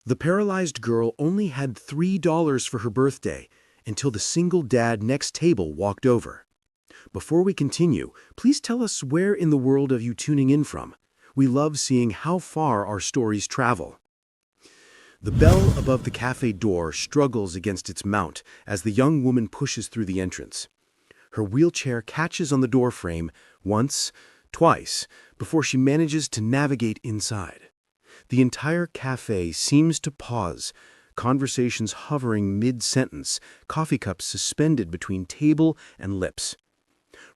The paralyzed girl only had $3 for her birthday until the single dad next table walked over. Before we continue, please tell us where in the world are you tuning in from. We love seeing how far our stories travel. The bell above the cafe door struggles against its mount as the young woman pushes through the entrance. Her wheelchair catches on the doorframe once, twice, before she manages to navigate inside. The entire cafe seems to pause, conversations hovering mid-sentence, coffee cups suspended between table and lips.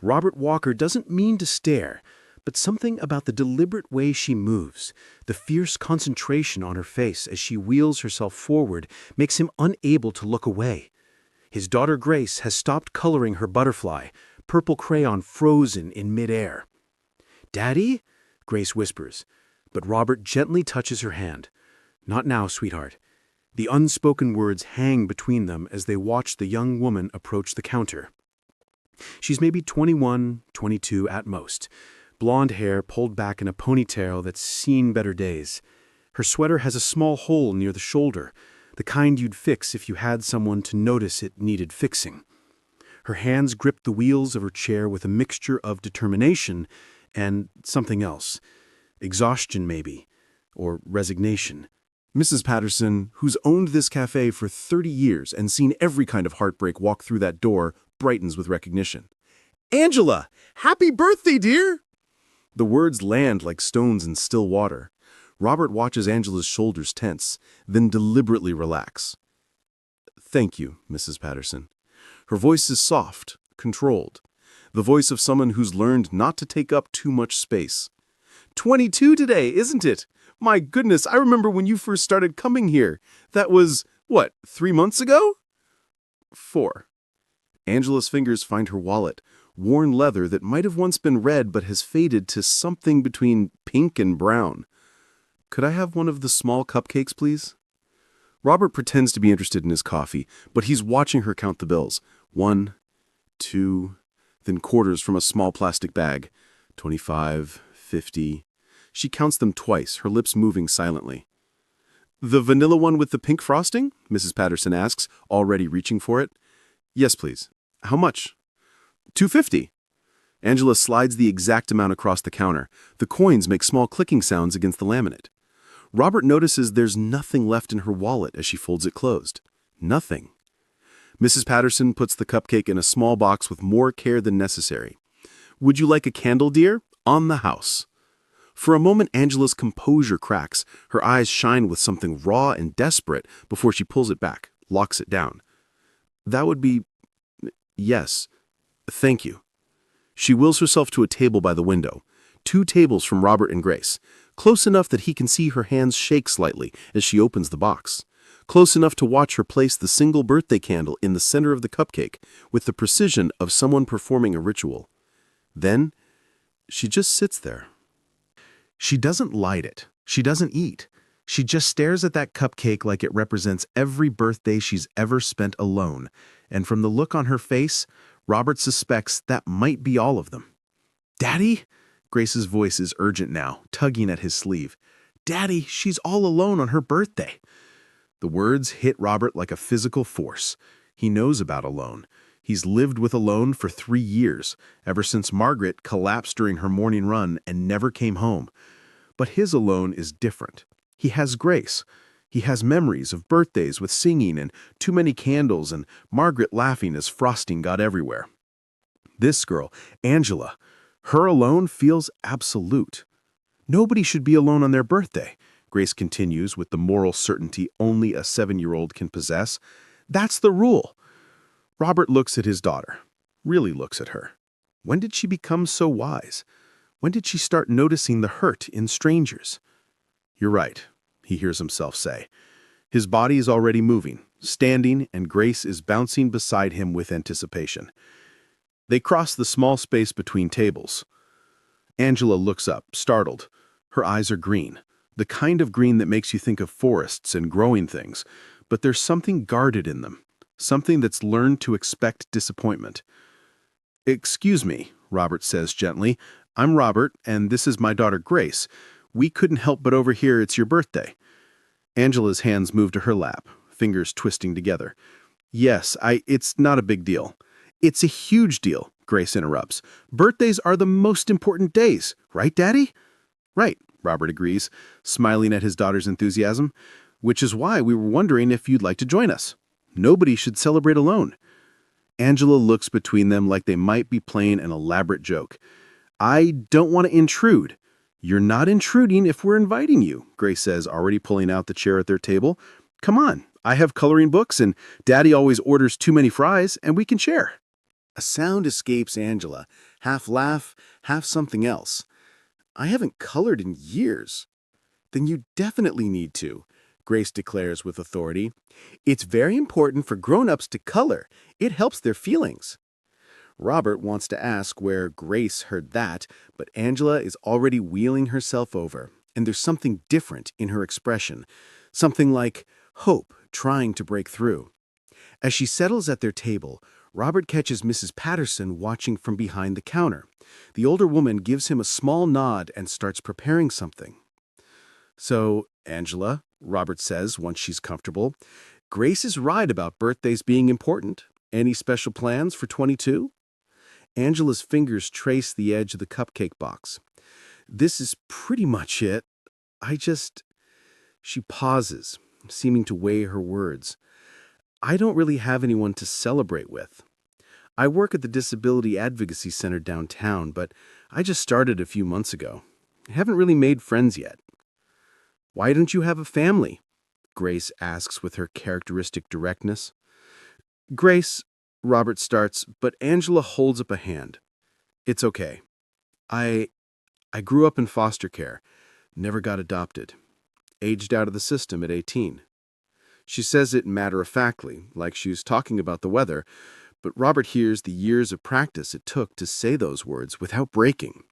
Robert Walker doesn't mean to stare, but something about the deliberate way she moves, the fierce concentration on her face as she wheels herself forward, makes him unable to look away. His daughter Grace has stopped coloring her butterfly, purple crayon frozen in midair. "Daddy?" Grace whispers, but Robert gently touches her hand. "Not now, sweetheart." The unspoken words hang between them as they watch the young woman approach the counter. She's maybe 21, 22 at most. Blonde hair pulled back in a ponytail that's seen better days. Her sweater has a small hole near the shoulder, the kind you'd fix if you had someone to notice it needed fixing. Her hands grip the wheels of her chair with a mixture of determination and something else. Exhaustion, maybe, or resignation. Mrs. Patterson, who's owned this cafe for 30 years and seen every kind of heartbreak walk through that door, brightens with recognition. "Angela! Happy birthday, dear!" The words land like stones in still water. Robert watches Angela's shoulders tense, then deliberately relax. "Thank you, Mrs. Patterson." Her voice is soft, controlled. The voice of someone who's learned not to take up too much space. 22 today, isn't it? My goodness, I remember when you first started coming here. That was, what, 3 months ago? 4. Angela's fingers find her wallet, worn leather that might have once been red but has faded to something between pink and brown. "Could I have one of the small cupcakes, please?" Robert pretends to be interested in his coffee, but he's watching her count the bills. 1, 2, then quarters from a small plastic bag. 25, 50. She counts them twice, her lips moving silently. "The vanilla one with the pink frosting?" Mrs. Patterson asks, already reaching for it. "Yes, please. How much?" $2.50. Angela slides the exact amount across the counter. The coins make small clicking sounds against the laminate. Robert notices there's nothing left in her wallet as she folds it closed. Nothing. Mrs. Patterson puts the cupcake in a small box with more care than necessary. "Would you like a candle, dear? On the house." For a moment, Angela's composure cracks. Her eyes shine with something raw and desperate before she pulls it back, locks it down. "That would be... yes. Thank you." She wheels herself to a table by the window, 2 tables from Robert and Grace, close enough that he can see her hands shake slightly as she opens the box, close enough to watch her place the single birthday candle in the center of the cupcake with the precision of someone performing a ritual. Then, she just sits there. She doesn't light it. She doesn't eat. She just stares at that cupcake like it represents every birthday she's ever spent alone, and from the look on her face, Robert suspects that might be all of them. "Daddy?" Grace's voice is urgent now, tugging at his sleeve. "Daddy, she's all alone on her birthday." The words hit Robert like a physical force. He knows about alone. He's lived with alone for 3 years, ever since Margaret collapsed during her morning run and never came home. But his alone is different. He has Grace. He has memories of birthdays with singing and too many candles and Margaret laughing as frosting got everywhere. This girl, Angela, her alone feels absolute. Nobody should be alone on their birthday, Grace continues with the moral certainty only a 7-year-old can possess. That's the rule. Robert looks at his daughter, really looks at her. When did she become so wise? When did she start noticing the hurt in strangers? "You're right," he hears himself say. His body is already moving, standing, and Grace is bouncing beside him with anticipation. They cross the small space between tables. Angela looks up, startled. Her eyes are green, the kind of green that makes you think of forests and growing things, but there's something guarded in them, something that's learned to expect disappointment. "Excuse me," Robert says gently. "I'm Robert, and this is my daughter Grace. We couldn't help but overhear it's your birthday." Angela's hands move to her lap, fingers twisting together. Yes, it's not a big deal. It's a huge deal, Grace interrupts. Birthdays are the most important days, right, Daddy? Right, Robert agrees, smiling at his daughter's enthusiasm, which is why we were wondering if you'd like to join us. Nobody should celebrate alone. Angela looks between them like they might be playing an elaborate joke. I don't want to intrude. You're not intruding if we're inviting you, Grace says, already pulling out the chair at their table. Come on, I have coloring books and Daddy always orders too many fries and we can share. A sound escapes Angela, half laugh, half something else. I haven't colored in years. Then you definitely need to, Grace declares with authority. It's very important for grown-ups to color. It helps their feelings. Robert wants to ask where Grace heard that, but Angela is already wheeling herself over, and there's something different in her expression, something like hope trying to break through. As she settles at their table, Robert catches Mrs. Patterson watching from behind the counter. The older woman gives him a small nod and starts preparing something. So, Angela, Robert says once she's comfortable, Grace is right about birthdays being important. Any special plans for 22? Angela's fingers trace the edge of the cupcake box. This is pretty much it. She pauses, seeming to weigh her words. I don't really have anyone to celebrate with. I work at the Disability Advocacy Center downtown, but I just started a few months ago. I haven't really made friends yet. Why don't you have a family? Grace asks with her characteristic directness. Grace, Robert starts, but Angela holds up a hand. It's okay. I grew up in foster care, never got adopted, aged out of the system at 18. She says it matter-of-factly, like she was talking about the weather, but Robert hears the years of practice it took to say those words without breaking.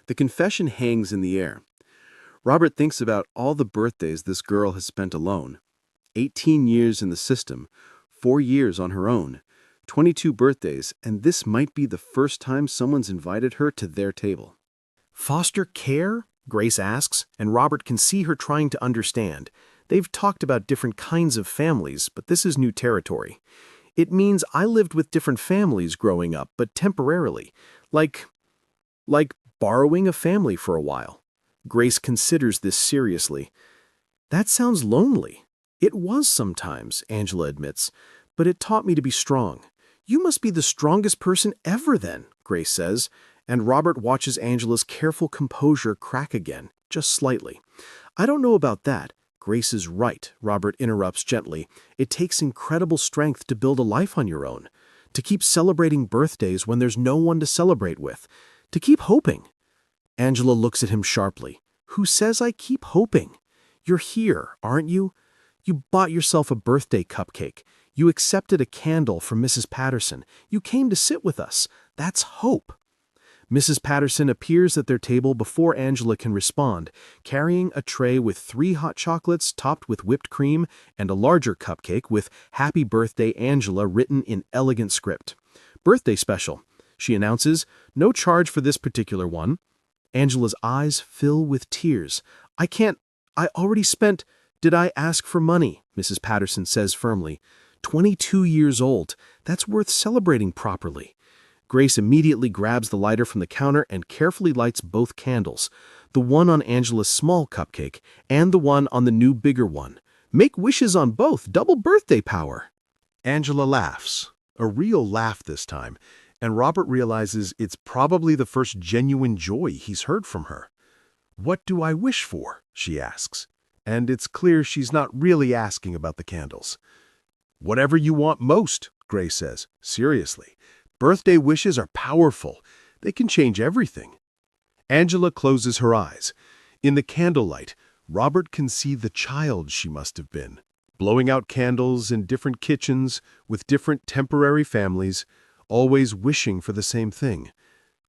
The confession hangs in the air. Robert thinks about all the birthdays this girl has spent alone. 18 years in the system, 4 years on her own, 22 birthdays, and this might be the first time someone's invited her to their table. Foster care? Grace asks, and Robert can see her trying to understand. They've talked about different kinds of families, but this is new territory. It means I lived with different families growing up, but temporarily. Like borrowing a family for a while. Grace considers this seriously. That sounds lonely. It was sometimes, Angela admits, but it taught me to be strong. You must be the strongest person ever then, Grace says, and Robert watches Angela's careful composure crack again, just slightly. I don't know about that. Grace is right, Robert interrupts gently. It takes incredible strength to build a life on your own, to keep celebrating birthdays when there's no one to celebrate with, to keep hoping. Angela looks at him sharply. Who says I keep hoping? You're here, aren't you? You bought yourself a birthday cupcake. You accepted a candle from Mrs. Patterson. You came to sit with us. That's hope. Mrs. Patterson appears at their table before Angela can respond, carrying a tray with 3 hot chocolates topped with whipped cream and a larger cupcake with Happy Birthday Angela written in elegant script. Birthday special, she announces, no charge for this particular one. Angela's eyes fill with tears. I already spent. Did I ask for money? Mrs. Patterson says firmly. 22 years old. That's worth celebrating properly. Grace immediately grabs the lighter from the counter and carefully lights both candles, the one on Angela's small cupcake and the one on the new bigger one. Make wishes on both, double birthday power. Angela laughs, a real laugh this time, and Robert realizes it's probably the first genuine joy he's heard from her. What do I wish for? She asks, and it's clear she's not really asking about the candles. Whatever you want most, Grace says, seriously. Birthday wishes are powerful. They can change everything. Angela closes her eyes. In the candlelight, Robert can see the child she must have been, blowing out candles in different kitchens with different temporary families, always wishing for the same thing.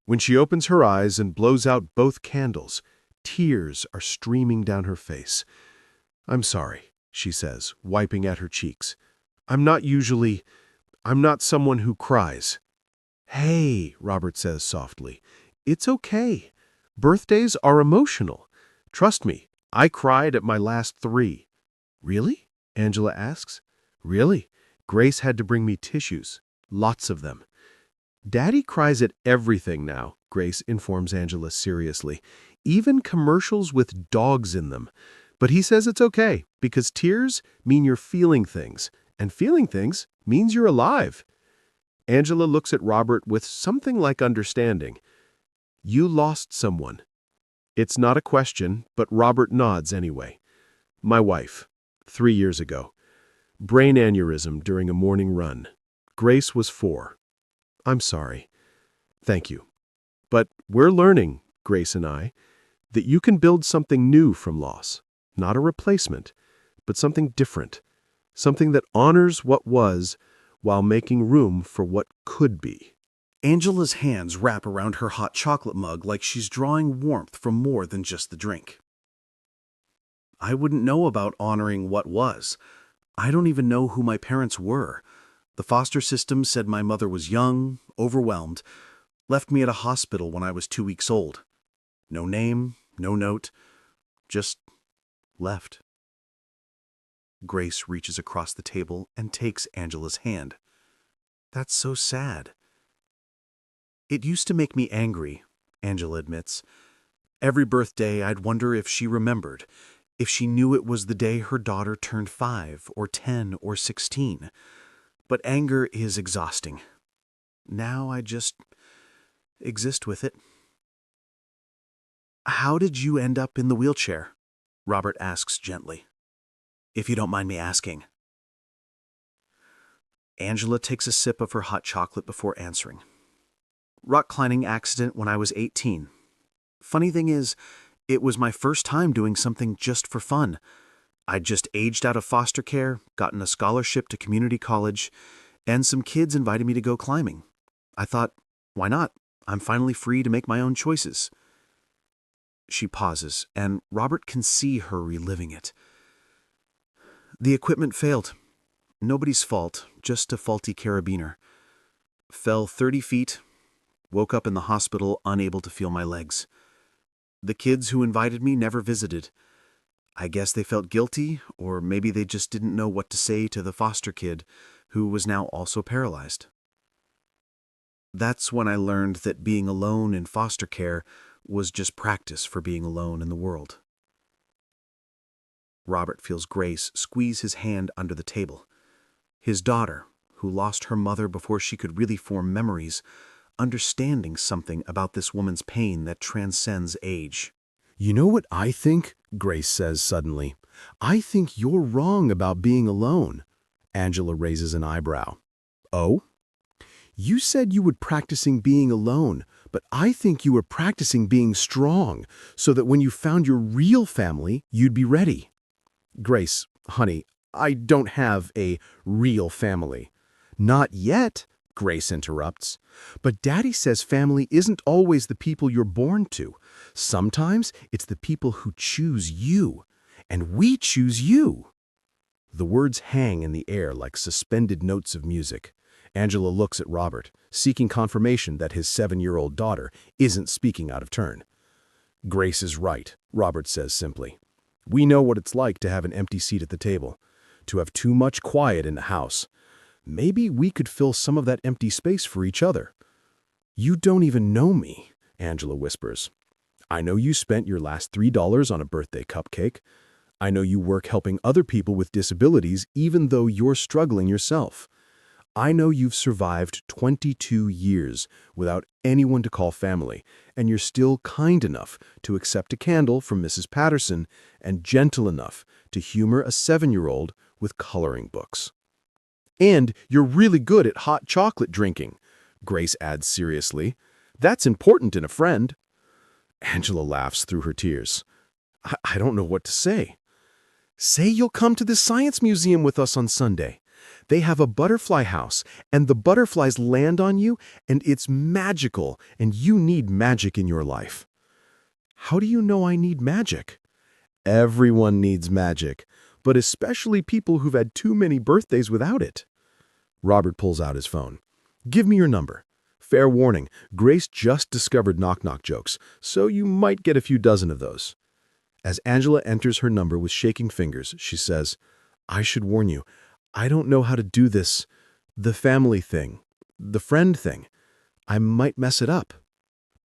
When she opens her eyes and blows out both candles, tears are streaming down her face. I'm sorry, she says, wiping at her cheeks. I'm not someone who cries. Hey, Robert says softly, it's okay. Birthdays are emotional. Trust me, I cried at my last 3. Really? Angela asks. Really? Grace had to bring me tissues. Lots of them. Daddy cries at everything now, Grace informs Angela seriously. Even commercials with dogs in them. But he says it's okay, because tears mean you're feeling things, and feeling things means you're alive. Angela looks at Robert with something like understanding. You lost someone. It's not a question, but Robert nods anyway. My wife, 3 years ago. Brain aneurysm during a morning run. Grace was 4. I'm sorry. Thank you. But we're learning, Grace and I, that you can build something new from loss. Not a replacement, but something different. Something that honors what was while making room for what could be. Angela's hands wrap around her hot chocolate mug like she's drawing warmth from more than just the drink. I wouldn't know about honoring what was. I don't even know who my parents were. The foster system said my mother was young, overwhelmed, left me at a hospital when I was 2 weeks old. No name, no note, just left. Grace reaches across the table and takes Angela's hand. That's so sad. It used to make me angry, Angela admits. Every birthday I'd wonder if she remembered, if she knew it was the day her daughter turned 5 or 10 or 16. But anger is exhausting. Now I just exist with it. How did you end up in the wheelchair? Robert asks gently. If you don't mind me asking. Angela takes a sip of her hot chocolate before answering. Rock climbing accident when I was 18. Funny thing is, it was my first time doing something just for fun. I'd just aged out of foster care, gotten a scholarship to community college, and some kids invited me to go climbing. I thought, why not? I'm finally free to make my own choices. She pauses, and Robert can see her reliving it. The equipment failed. Nobody's fault, just a faulty carabiner. Fell 30 feet, woke up in the hospital unable to feel my legs. The kids who invited me never visited. I guess they felt guilty, or maybe they just didn't know what to say to the foster kid, who was now also paralyzed. That's when I learned that being alone in foster care was just practice for being alone in the world. Robert feels Grace squeeze his hand under the table. His daughter, who lost her mother before she could really form memories, understanding something about this woman's pain that transcends age. You know what I think? Grace says suddenly. I think you're wrong about being alone. Angela raises an eyebrow. Oh? You said you were practicing being alone, but I think you were practicing being strong, so that when you found your real family, you'd be ready. Grace, honey, I don't have a real family. Not yet, Grace interrupts. But Daddy says family isn't always the people you're born to. Sometimes it's the people who choose you, and we choose you. The words hang in the air like suspended notes of music. Angela looks at Robert, seeking confirmation that his 7-year-old daughter isn't speaking out of turn. Grace is right, Robert says simply. We know what it's like to have an empty seat at the table, to have too much quiet in the house. Maybe we could fill some of that empty space for each other. You don't even know me, Angela whispers. I know you spent your last $3 on a birthday cupcake. I know you work helping other people with disabilities even though you're struggling yourself. I know you've survived 22 years without anyone to call family, and you're still kind enough to accept a candle from Mrs. Patterson and gentle enough to humor a 7-year-old with coloring books. And you're really good at hot chocolate drinking, Grace adds seriously. That's important in a friend. Angela laughs through her tears. I don't know what to say. Say you'll come to the science museum with us on Sunday. They have a butterfly house, and the butterflies land on you, and it's magical, and you need magic in your life. How do you know I need magic? Everyone needs magic, but especially people who've had too many birthdays without it. Robert pulls out his phone. Give me your number. Fair warning, Grace just discovered knock-knock jokes, so you might get a few dozen of those. As Angela enters her number with shaking fingers, she says, "I should warn you, I don't know how to do this. The family thing. The friend thing. I might mess it up."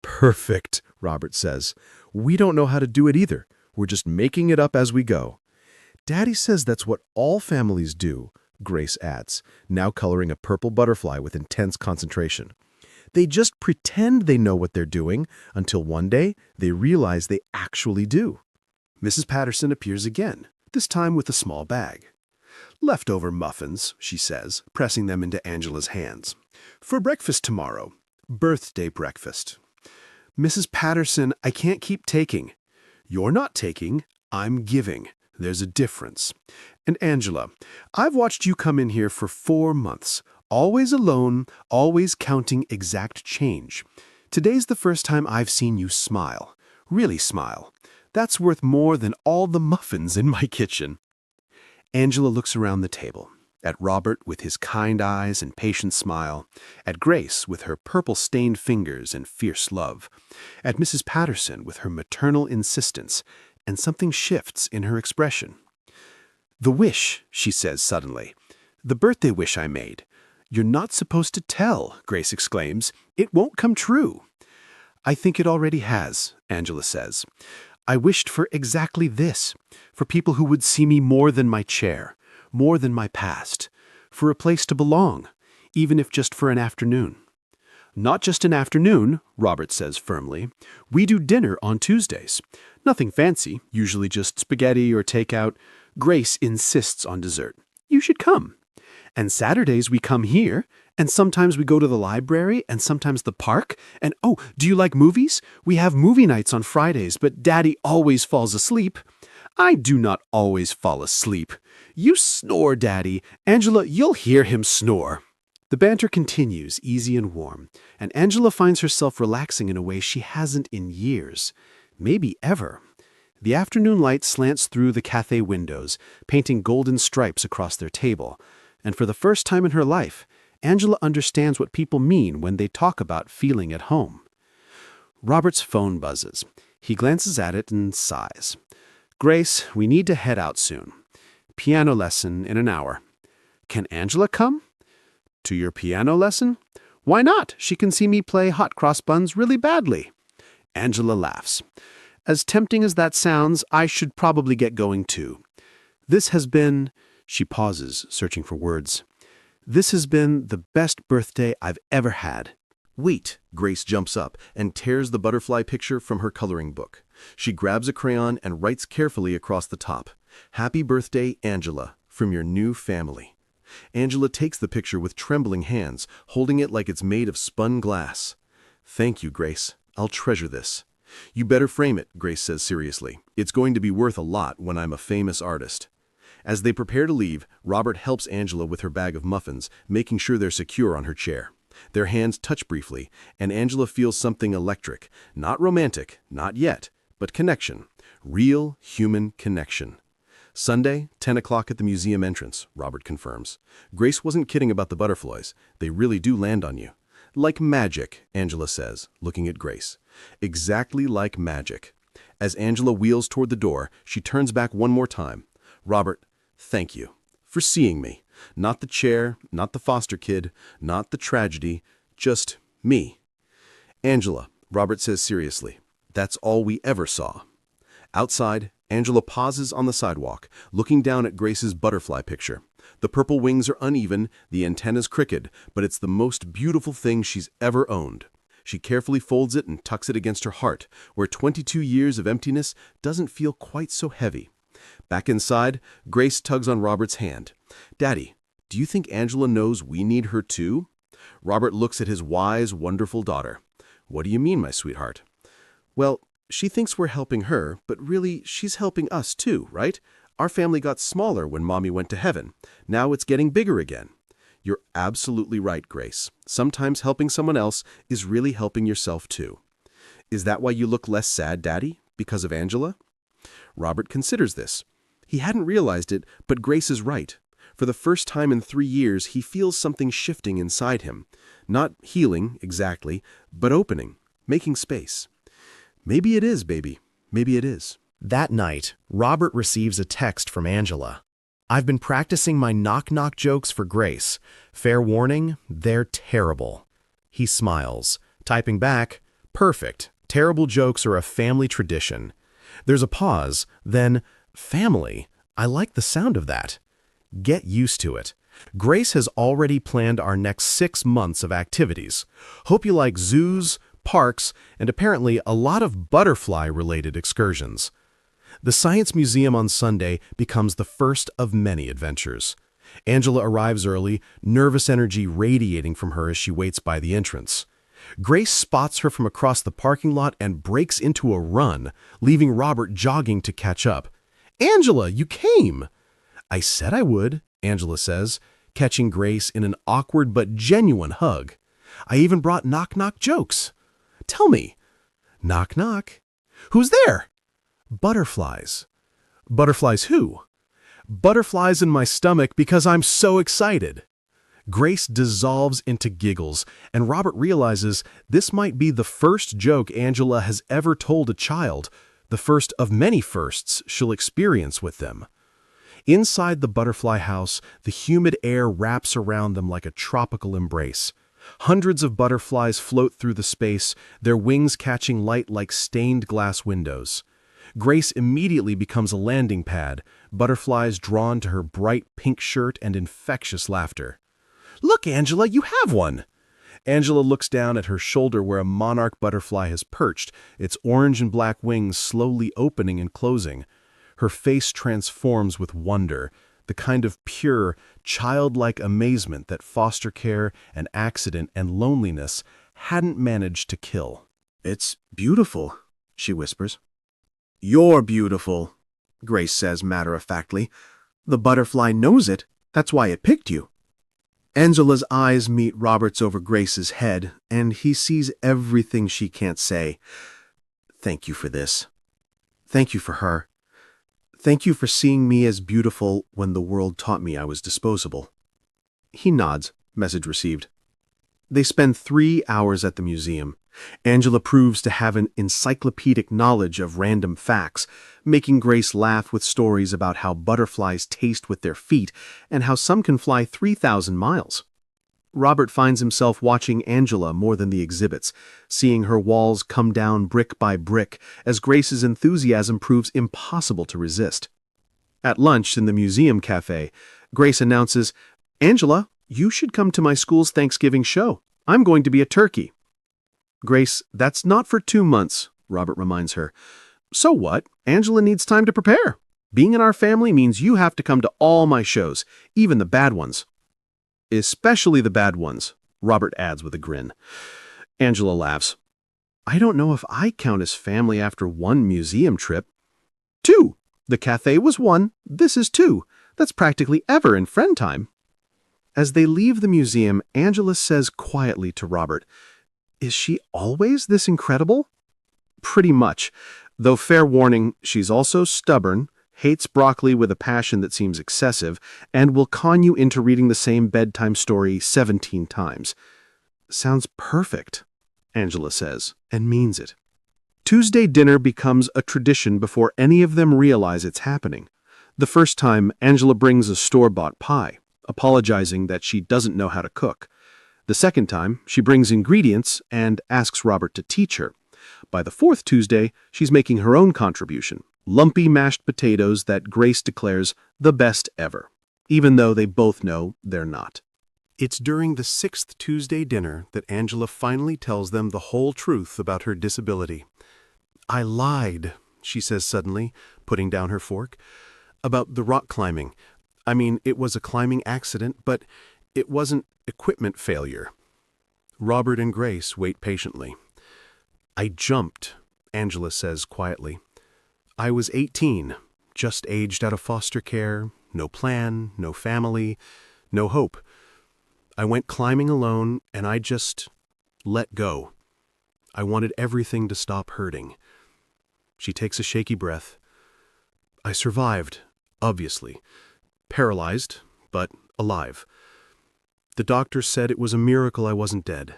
"Perfect," Robert says. "We don't know how to do it either. We're just making it up as we go." "Daddy says that's what all families do," Grace adds, now coloring a purple butterfly with intense concentration. "They just pretend they know what they're doing until one day they realize they actually do." Mrs. Patterson appears again, this time with a small bag. "Leftover muffins," she says, pressing them into Angela's hands. "For breakfast tomorrow. Birthday breakfast." "Mrs. Patterson, I can't keep taking." "You're not taking, I'm giving. There's a difference. And Angela, I've watched you come in here for 4 months, always alone, always counting exact change. Today's the first time I've seen you smile. Really smile. That's worth more than all the muffins in my kitchen." Angela looks around the table, at Robert with his kind eyes and patient smile, at Grace with her purple-stained fingers and fierce love, at Mrs. Patterson with her maternal insistence, and something shifts in her expression. "The wish," she says suddenly. "The birthday wish I made. You're not supposed to tell," Grace exclaims. "It won't come true." "I think it already has," Angela says. "I wished for exactly this, for people who would see me more than my chair, more than my past, for a place to belong, even if just for an afternoon." "Not just an afternoon," Robert says firmly. "We do dinner on Tuesdays. Nothing fancy, usually just spaghetti or takeout. Grace insists on dessert. You should come. And Saturdays we come here, and sometimes we go to the library, and sometimes the park. And oh, do you like movies? We have movie nights on Fridays, but Daddy always falls asleep." "I do not always fall asleep. You snore, Daddy. Angela, you'll hear him snore." The banter continues, easy and warm, and Angela finds herself relaxing in a way she hasn't in years, maybe ever. The afternoon light slants through the cafe windows, painting golden stripes across their table, and for the first time in her life, Angela understands what people mean when they talk about feeling at home. Robert's phone buzzes. He glances at it and sighs. "Grace, we need to head out soon. Piano lesson in an hour. Can Angela come?" "To your piano lesson?" "Why not? She can see me play hot cross buns really badly." Angela laughs. "As tempting as that sounds, I should probably get going too. This has been—" She pauses, searching for words. "This has been the best birthday I've ever had." "Wait!" Grace jumps up and tears the butterfly picture from her coloring book. She grabs a crayon and writes carefully across the top, "Happy birthday, Angela, from your new family." Angela takes the picture with trembling hands, holding it like it's made of spun glass. "Thank you, Grace. I'll treasure this." "You better frame it," Grace says seriously. "It's going to be worth a lot when I'm a famous artist." As they prepare to leave, Robert helps Angela with her bag of muffins, making sure they're secure on her chair. Their hands touch briefly, and Angela feels something electric. Not romantic, not yet, but connection. Real human connection. Sunday, 10 o'clock at the museum entrance, Robert confirms. Grace wasn't kidding about the butterflies. They really do land on you. "Like magic," Angela says, looking at Grace. "Exactly like magic." As Angela wheels toward the door, she turns back one more time. "Robert, thank you for seeing me. Not the chair, not the foster kid, not the tragedy, just me." "Angela," Robert says seriously, "that's all we ever saw." Outside, Angela pauses on the sidewalk, looking down at Grace's butterfly picture. The purple wings are uneven, the antennas crooked, but it's the most beautiful thing she's ever owned. She carefully folds it and tucks it against her heart, where 22 years of emptiness doesn't feel quite so heavy. Back inside, Grace tugs on Robert's hand. "Daddy, do you think Angela knows we need her too?" Robert looks at his wise, wonderful daughter. "What do you mean, my sweetheart?" "Well, she thinks we're helping her, but really she's helping us too, right? Our family got smaller when Mommy went to heaven. Now it's getting bigger again." "You're absolutely right, Grace. Sometimes helping someone else is really helping yourself too." "Is that why you look less sad, Daddy? Because of Angela?" Robert considers this. He hadn't realized it, but Grace is right. For the first time in 3 years, he feels something shifting inside him. Not healing, exactly, but opening, making space. "Maybe it is, baby. Maybe it is." That night, Robert receives a text from Angela. "I've been practicing my knock-knock jokes for Grace. Fair warning, they're terrible." He smiles, typing back, "Perfect. Terrible jokes are a family tradition." There's a pause, then, "Family? I like the sound of that." Get used to it. Grace has already planned our next 6 months of activities. Hope you like zoos, parks, and apparently a lot of butterfly-related excursions. The Science Museum on Sunday becomes the first of many adventures. Angela arrives early, nervous energy radiating from her as she waits by the entrance. Grace spots her from across the parking lot and breaks into a run, leaving Robert jogging to catch up. "Angela, you came!" "I said I would," Angela says, catching Grace in an awkward but genuine hug. "I even brought knock-knock jokes." "Tell me." "Knock-knock." "Who's there?" "Butterflies." "Butterflies who?" "Butterflies in my stomach because I'm so excited." Grace dissolves into giggles, and Robert realizes this might be the first joke Angela has ever told a child, the first of many firsts she'll experience with them. Inside the butterfly house, the humid air wraps around them like a tropical embrace. Hundreds of butterflies float through the space, their wings catching light like stained glass windows. Grace immediately becomes a landing pad, butterflies drawn to her bright pink shirt and infectious laughter. "Look, Angela, you have one!" Angela looks down at her shoulder where a monarch butterfly has perched, its orange and black wings slowly opening and closing. Her face transforms with wonder, the kind of pure, childlike amazement that foster care and accident and loneliness hadn't managed to kill. "It's beautiful," she whispers. "You're beautiful," Grace says matter-of-factly. "The butterfly knows it. That's why it picked you." Angela's eyes meet Robert's over Grace's head, and he sees everything she can't say. "Thank you for this. Thank you for her. Thank you for seeing me as beautiful when the world taught me I was disposable." He nods, message received. They spend 3 hours at the museum. Angela proves to have an encyclopedic knowledge of random facts, making Grace laugh with stories about how butterflies taste with their feet and how some can fly 3,000 miles. Robert finds himself watching Angela more than the exhibits, seeing her walls come down brick by brick as Grace's enthusiasm proves impossible to resist. At lunch in the museum cafe, Grace announces, "Angela, you should come to my school's Thanksgiving show. I'm going to be a turkey." "Grace, that's not for 2 months," Robert reminds her. "So what? Angela needs time to prepare. Being in our family means you have to come to all my shows, even the bad ones." "Especially the bad ones," Robert adds with a grin. Angela laughs. "I don't know if I count as family after 1 museum trip." "2. The cafe was 1. This is 2. That's practically ever in friend time." As they leave the museum, Angela says quietly to Robert, "Is she always this incredible?" "Pretty much. Though fair warning, she's also stubborn, hates broccoli with a passion that seems excessive, and will con you into reading the same bedtime story 17 times. "Sounds perfect," Angela says, and means it. Tuesday dinner becomes a tradition before any of them realize it's happening. The first time, Angela brings a store-bought pie, apologizing that she doesn't know how to cook. The second time, she brings ingredients and asks Robert to teach her. By the 4th Tuesday, she's making her own contribution, lumpy mashed potatoes that Grace declares the best ever, even though they both know they're not. It's during the 6th Tuesday dinner that Angela finally tells them the whole truth about her disability. "I lied," she says suddenly, putting down her fork, "about the rock climbing. I mean, it was a climbing accident, but it wasn't equipment failure." Robert and Grace wait patiently. "I jumped," Angela says quietly. "I was 18, just aged out of foster care, no plan, no family, no hope. I went climbing alone, and I just let go. I wanted everything to stop hurting." She takes a shaky breath. "I survived, obviously. Paralyzed, but alive. The doctor said it was a miracle I wasn't dead.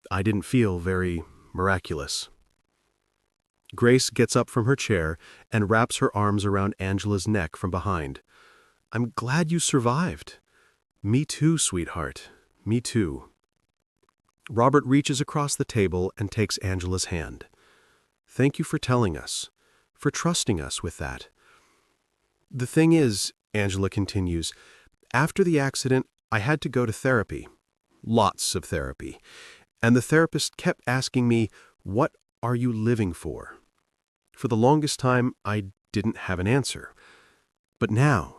I didn't feel very miraculous." Grace gets up from her chair and wraps her arms around Angela's neck from behind. I'm glad you survived. Me too, sweetheart. Me too. Robert reaches across the table and takes Angela's hand. Thank you for telling us, for trusting us with that. The thing is, Angela continues, after the accident, I had to go to therapy. Lots of therapy. And the therapist kept asking me, what are you living for? For the longest time, I didn't have an answer. But now,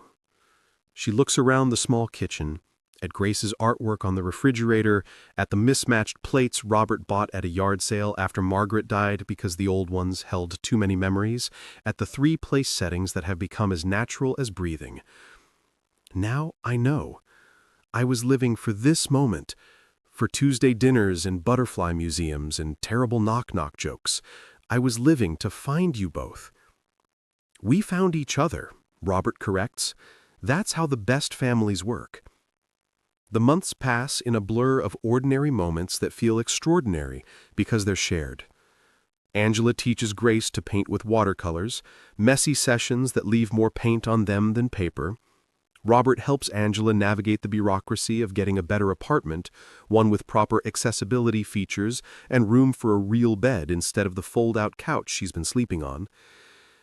she looks around the small kitchen, at Grace's artwork on the refrigerator, at the mismatched plates Robert bought at a yard sale after Margaret died because the old ones held too many memories, at the 3 place settings that have become as natural as breathing. Now I know. I was living for this moment, for Tuesday dinners and butterfly museums and terrible knock-knock jokes. I was living to find you both. We found each other, Robert corrects. That's how the best families work. The months pass in a blur of ordinary moments that feel extraordinary because they're shared. Angela teaches Grace to paint with watercolors, messy sessions that leave more paint on them than paper. Robert helps Angela navigate the bureaucracy of getting a better apartment, one with proper accessibility features and room for a real bed instead of the fold-out couch she's been sleeping on.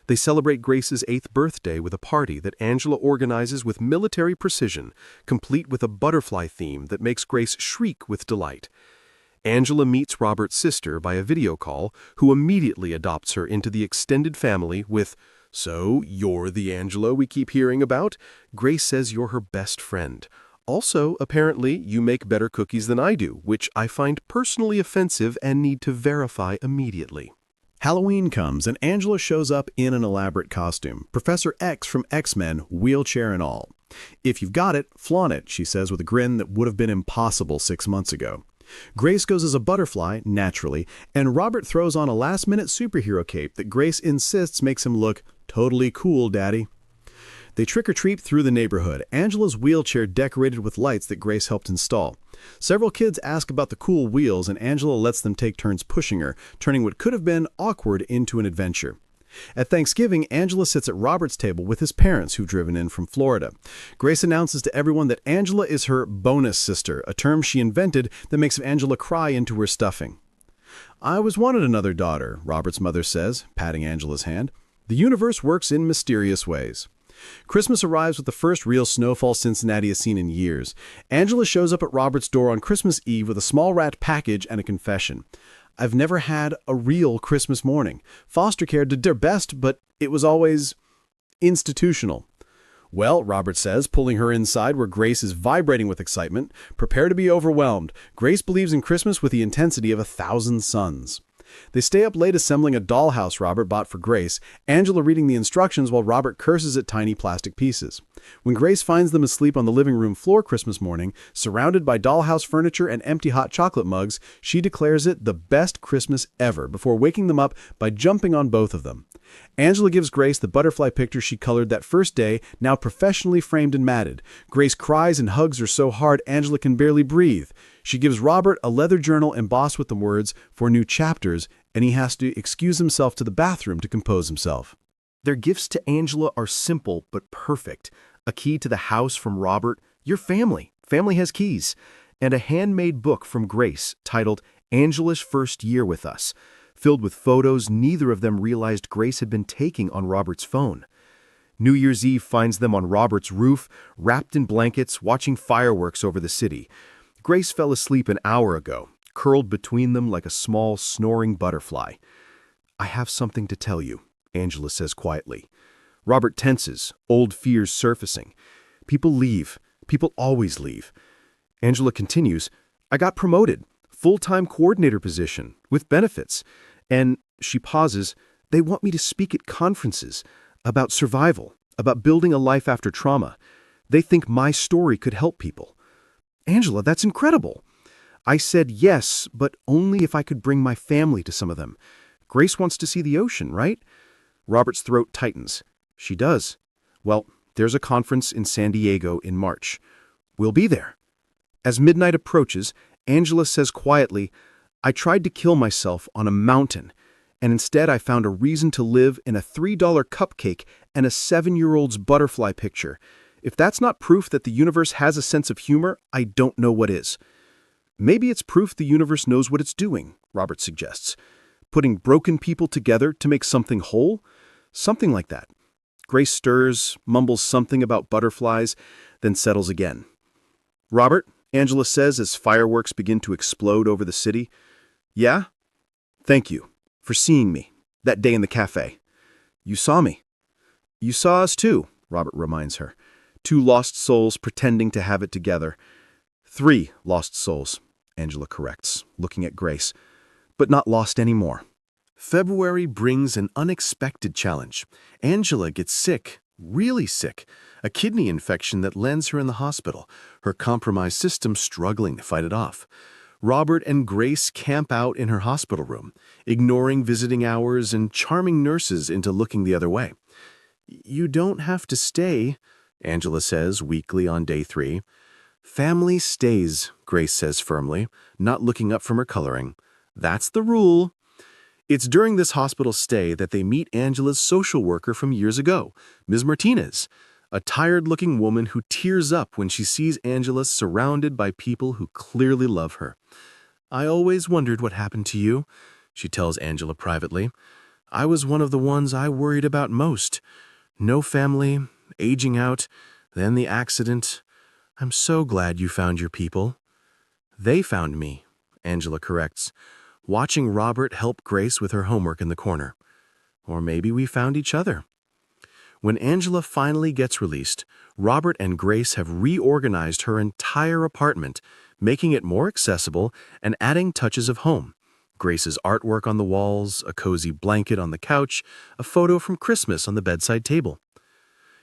They celebrate Grace's 8th birthday with a party that Angela organizes with military precision, complete with a butterfly theme that makes Grace shriek with delight. Angela meets Robert's sister by a video call, who immediately adopts her into the extended family with, "So, you're the Angela we keep hearing about? Grace says you're her best friend. Also, apparently, you make better cookies than I do, which I find personally offensive and need to verify immediately." Halloween comes and Angela shows up in an elaborate costume, Professor X from X-Men, wheelchair and all. If you've got it, flaunt it, she says with a grin that would have been impossible 6 months ago. Grace goes as a butterfly, naturally, and Robert throws on a last-minute superhero cape that Grace insists makes him look totally cool, Daddy. They trick-or-treat through the neighborhood, Angela's wheelchair decorated with lights that Grace helped install. Several kids ask about the cool wheels, and Angela lets them take turns pushing her, turning what could have been awkward into an adventure. At Thanksgiving, Angela sits at Robert's table with his parents who've driven in from Florida. Grace announces to everyone that Angela is her bonus sister, a term she invented that makes Angela cry into her stuffing. "I always wanted another daughter," Robert's mother says, patting Angela's hand. "The universe works in mysterious ways." Christmas arrives with the first real snowfall Cincinnati has seen in years. Angela shows up at Robert's door on Christmas Eve with a small wrapped package and a confession. "I've never had a real Christmas morning. Foster care did their best, but it was always institutional." "Well," Robert says, pulling her inside where Grace is vibrating with excitement, "prepare to be overwhelmed. Grace believes in Christmas with the intensity of 1,000 suns." They stay up late assembling a dollhouse Robert bought for Grace, Angela reading the instructions while Robert curses at tiny plastic pieces. When Grace finds them asleep on the living room floor Christmas morning, surrounded by dollhouse furniture and empty hot chocolate mugs, she declares it the best Christmas ever before waking them up by jumping on both of them. Angela gives Grace the butterfly picture she colored that first day, now professionally framed and matted. Grace cries and hugs her so hard Angela can barely breathe. She gives Robert a leather journal embossed with the words, "For new chapters," and he has to excuse himself to the bathroom to compose himself. Their gifts to Angela are simple but perfect. A key to the house from Robert, "Your family. Family has keys," and a handmade book from Grace titled Angela's First Year with Us, filled with photos neither of them realized Grace had been taking on Robert's phone. New Year's Eve finds them on Robert's roof, wrapped in blankets, watching fireworks over the city. Grace fell asleep an hour ago, curled between them like a small, snoring butterfly. "I have something to tell you," Angela says quietly. Robert tenses, old fears surfacing. "People leave. People always leave." Angela continues, "I got promoted. Full-time coordinator position, with benefits." And she pauses, "They want me to speak at conferences about survival, about building a life after trauma. They think my story could help people." "Angela, that's incredible." "I said yes, but only if I could bring my family to some of them. Grace wants to see the ocean, right?" Robert's throat tightens. "She does. Well, there's a conference in San Diego in March. We'll be there." As midnight approaches, Angela says quietly, "I tried to kill myself on a mountain, and instead I found a reason to live in a $3 cupcake and a 7-year-old's butterfly picture. If that's not proof that the universe has a sense of humor, I don't know what is. Maybe it's proof the universe knows what it's doing, Robert suggests. Putting broken people together to make something whole? Something like that. Grace stirs, mumbles something about butterflies, then settles again. Robert, Angela says as fireworks begin to explode over the city. Yeah? Thank you for seeing me that day in the cafe. You saw me. You saw us too, Robert reminds her. 2 lost souls pretending to have it together. 3 lost souls, Angela corrects, looking at Grace, but not lost anymore. February brings an unexpected challenge. Angela gets sick, really sick, a kidney infection that lands her in the hospital, her compromised system struggling to fight it off. Robert and Grace camp out in her hospital room, ignoring visiting hours and charming nurses into looking the other way. You don't have to stay, Angela says weakly on day 3. Family stays, Grace says firmly, not looking up from her coloring. That's the rule. It's during this hospital stay that they meet Angela's social worker from years ago, Ms. Martinez, a tired-looking woman who tears up when she sees Angela surrounded by people who clearly love her. I always wondered what happened to you, she tells Angela privately. I was one of the ones I worried about most. No family, aging out, then the accident. I'm so glad you found your people. They found me, Angela corrects, watching Robert help Grace with her homework in the corner. Or maybe we found each other. When Angela finally gets released, Robert and Grace have reorganized her entire apartment, making it more accessible and adding touches of home. Grace's artwork on the walls, a cozy blanket on the couch, a photo from Christmas on the bedside table.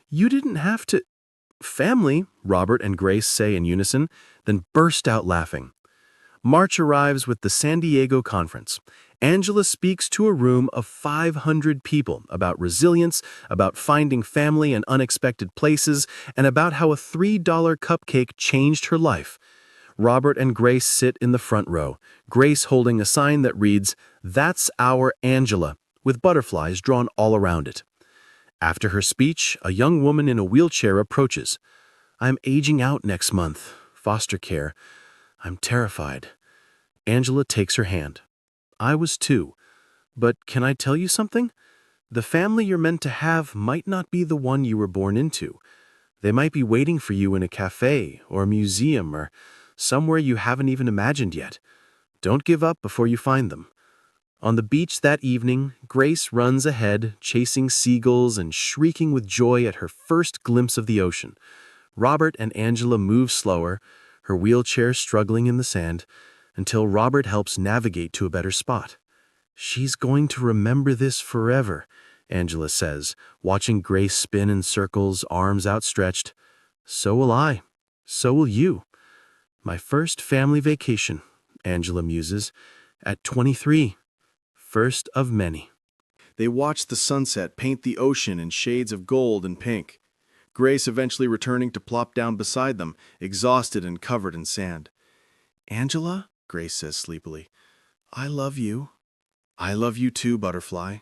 You didn't have to... Family, Robert and Grace say in unison, then burst out laughing. March arrives with the San Diego conference. Angela speaks to a room of 500 people about resilience, about finding family in unexpected places, and about how a $3 cupcake changed her life. Robert and Grace sit in the front row, Grace holding a sign that reads, "That's our Angela," with butterflies drawn all around it. After her speech, a young woman in a wheelchair approaches. I'm aging out next month. Foster care. I'm terrified. Angela takes her hand. I was too. But can I tell you something? The family you're meant to have might not be the one you were born into. They might be waiting for you in a cafe or a museum or somewhere you haven't even imagined yet. Don't give up before you find them. On the beach that evening, Grace runs ahead, chasing seagulls and shrieking with joy at her first glimpse of the ocean. Robert and Angela move slower, her wheelchair struggling in the sand, until Robert helps navigate to a better spot. She's going to remember this forever, Angela says, watching Grace spin in circles, arms outstretched. So will I. So will you. My first family vacation, Angela muses, at 23. First of many. They watch the sunset paint the ocean in shades of gold and pink. Grace eventually returning to plop down beside them, exhausted and covered in sand. Angela, Grace says sleepily, I love you. I love you too, Butterfly.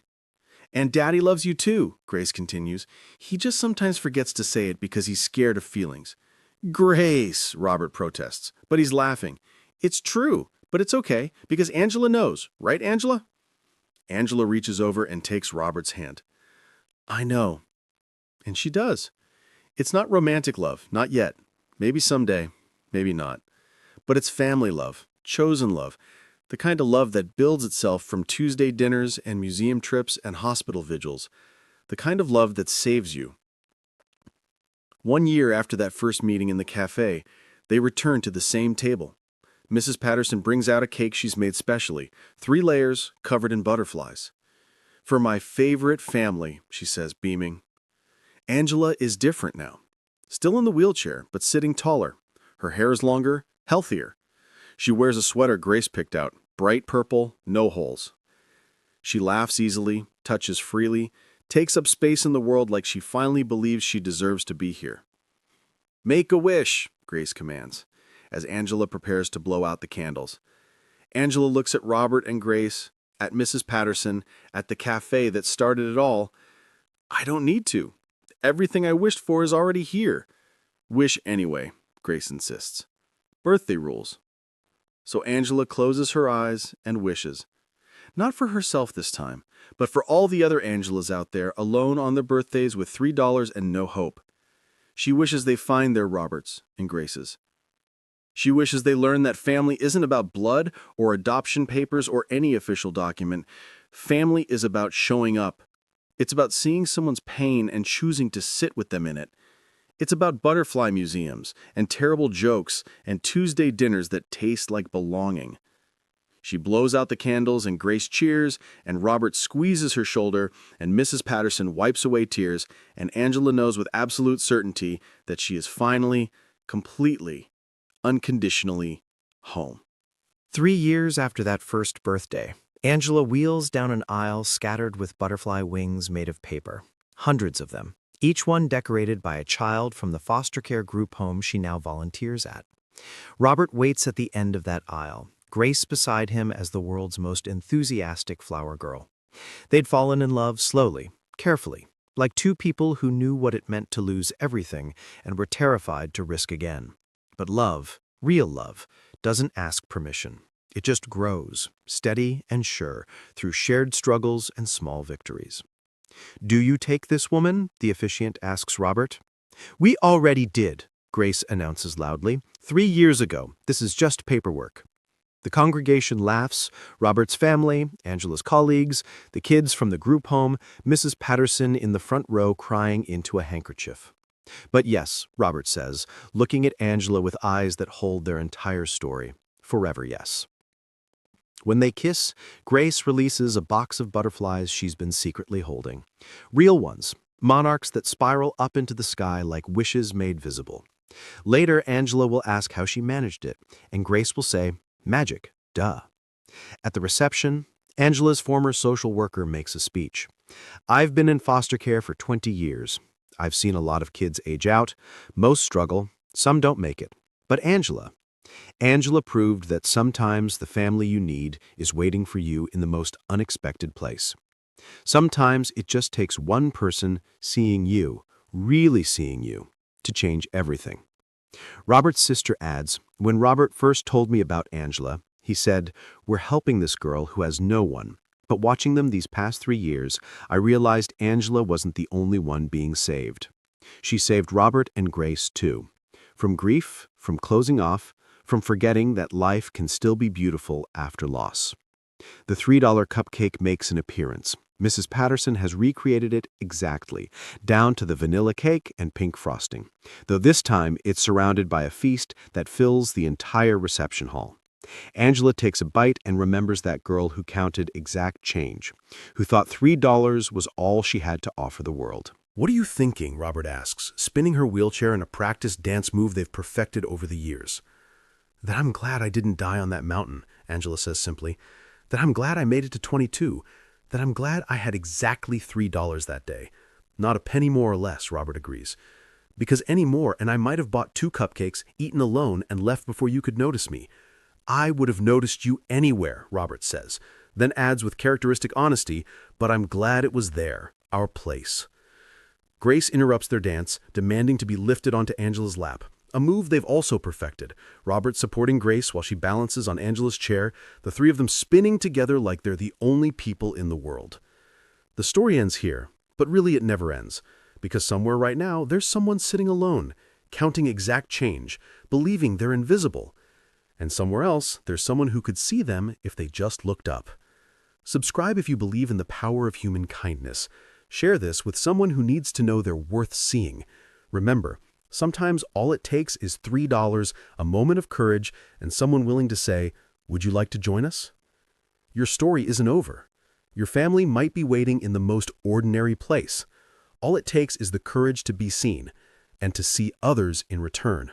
And Daddy loves you too, Grace continues. He just sometimes forgets to say it because he's scared of feelings. Grace, Robert protests, but he's laughing. It's true, but it's okay, because Angela knows, right, Angela? Angela reaches over and takes Robert's hand. I know. And she does. It's not romantic love, not yet. Maybe someday, maybe not. But it's family love, chosen love, the kind of love that builds itself from Tuesday dinners and museum trips and hospital vigils, the kind of love that saves you. 1 year after that first meeting in the cafe, they return to the same table. Mrs. Patterson brings out a cake she's made specially, 3 layers covered in butterflies. For my favorite family, she says, beaming. Angela is different now. Still in the wheelchair, but sitting taller. Her hair is longer, healthier. She wears a sweater Grace picked out, bright purple, no holes. She laughs easily, touches freely, takes up space in the world like she finally believes she deserves to be here. Make a wish, Grace commands, as Angela prepares to blow out the candles. Angela looks at Robert and Grace, at Mrs. Patterson, at the cafe that started it all. I don't need to. Everything I wished for is already here. Wish anyway, Grace insists. Birthday rules. So Angela closes her eyes and wishes. Not for herself this time, but for all the other Angelas out there alone on their birthdays with $3 and no hope. She wishes they find their Roberts and Graces. She wishes they learn that family isn't about blood or adoption papers or any official document. Family is about showing up. It's about seeing someone's pain and choosing to sit with them in it. It's about butterfly museums and terrible jokes and Tuesday dinners that taste like belonging. She blows out the candles and Grace cheers, and Robert squeezes her shoulder, and Mrs. Patterson wipes away tears, and Angela knows with absolute certainty that she is finally, completely, unconditionally home. 3 years after that first birthday, Angela wheels down an aisle scattered with butterfly wings made of paper. Hundreds of them, each one decorated by a child from the foster care group home she now volunteers at. Robert waits at the end of that aisle, Grace beside him as the world's most enthusiastic flower girl. They'd fallen in love slowly, carefully, like two people who knew what it meant to lose everything and were terrified to risk again. But love, real love, doesn't ask permission. It just grows, steady and sure, through shared struggles and small victories. "Do you take this woman?" the officiant asks Robert. "We already did," Grace announces loudly. 3 years ago. This is just paperwork." The congregation laughs, Robert's family, Angela's colleagues, the kids from the group home, Mrs. Patterson in the front row crying into a handkerchief. "But yes," Robert says, looking at Angela with eyes that hold their entire story. "Forever, yes." When they kiss, Grace releases a box of butterflies she's been secretly holding. Real ones, monarchs that spiral up into the sky like wishes made visible. Later, Angela will ask how she managed it, and Grace will say, "Magic, duh." At the reception, Angela's former social worker makes a speech. "I've been in foster care for 20 years. I've seen a lot of kids age out. Most struggle. Some don't make it. But Angela proved that sometimes the family you need is waiting for you in the most unexpected place. Sometimes it just takes one person seeing you, really seeing you, to change everything." Robert's sister adds, "When Robert first told me about Angela, he said, 'We're helping this girl who has no one.' But watching them these past 3 years, I realized Angela wasn't the only one being saved. She saved Robert and Grace too. From grief, from closing off, from forgetting that life can still be beautiful after loss." The $3 cupcake makes an appearance. Mrs. Patterson has recreated it exactly, down to the vanilla cake and pink frosting, though this time it's surrounded by a feast that fills the entire reception hall. Angela takes a bite and remembers that girl who counted exact change, who thought $3 was all she had to offer the world. "What are you thinking?" Robert asks, spinning her wheelchair in a practiced dance move they've perfected over the years. "That I'm glad I didn't die on that mountain," Angela says simply. "That I'm glad I made it to 22. That I'm glad I had exactly $3 that day. Not a penny more or less," Robert agrees. "Because any more, and I might have bought 2 cupcakes, eaten alone, and left before you could notice me. I would have noticed you anywhere," Robert says, then adds with characteristic honesty, "but I'm glad it was there, our place." Grace interrupts their dance, demanding to be lifted onto Angela's lap, a move they've also perfected, Robert supporting Grace while she balances on Angela's chair, the three of them spinning together like they're the only people in the world. The story ends here, but really it never ends, because somewhere right now there's someone sitting alone, counting exact change, believing they're invisible. And somewhere else, there's someone who could see them if they just looked up. Subscribe if you believe in the power of human kindness. Share this with someone who needs to know they're worth seeing. Remember, sometimes all it takes is $3, a moment of courage, and someone willing to say, "Would you like to join us?" Your story isn't over. Your family might be waiting in the most ordinary place. All it takes is the courage to be seen, and to see others in return.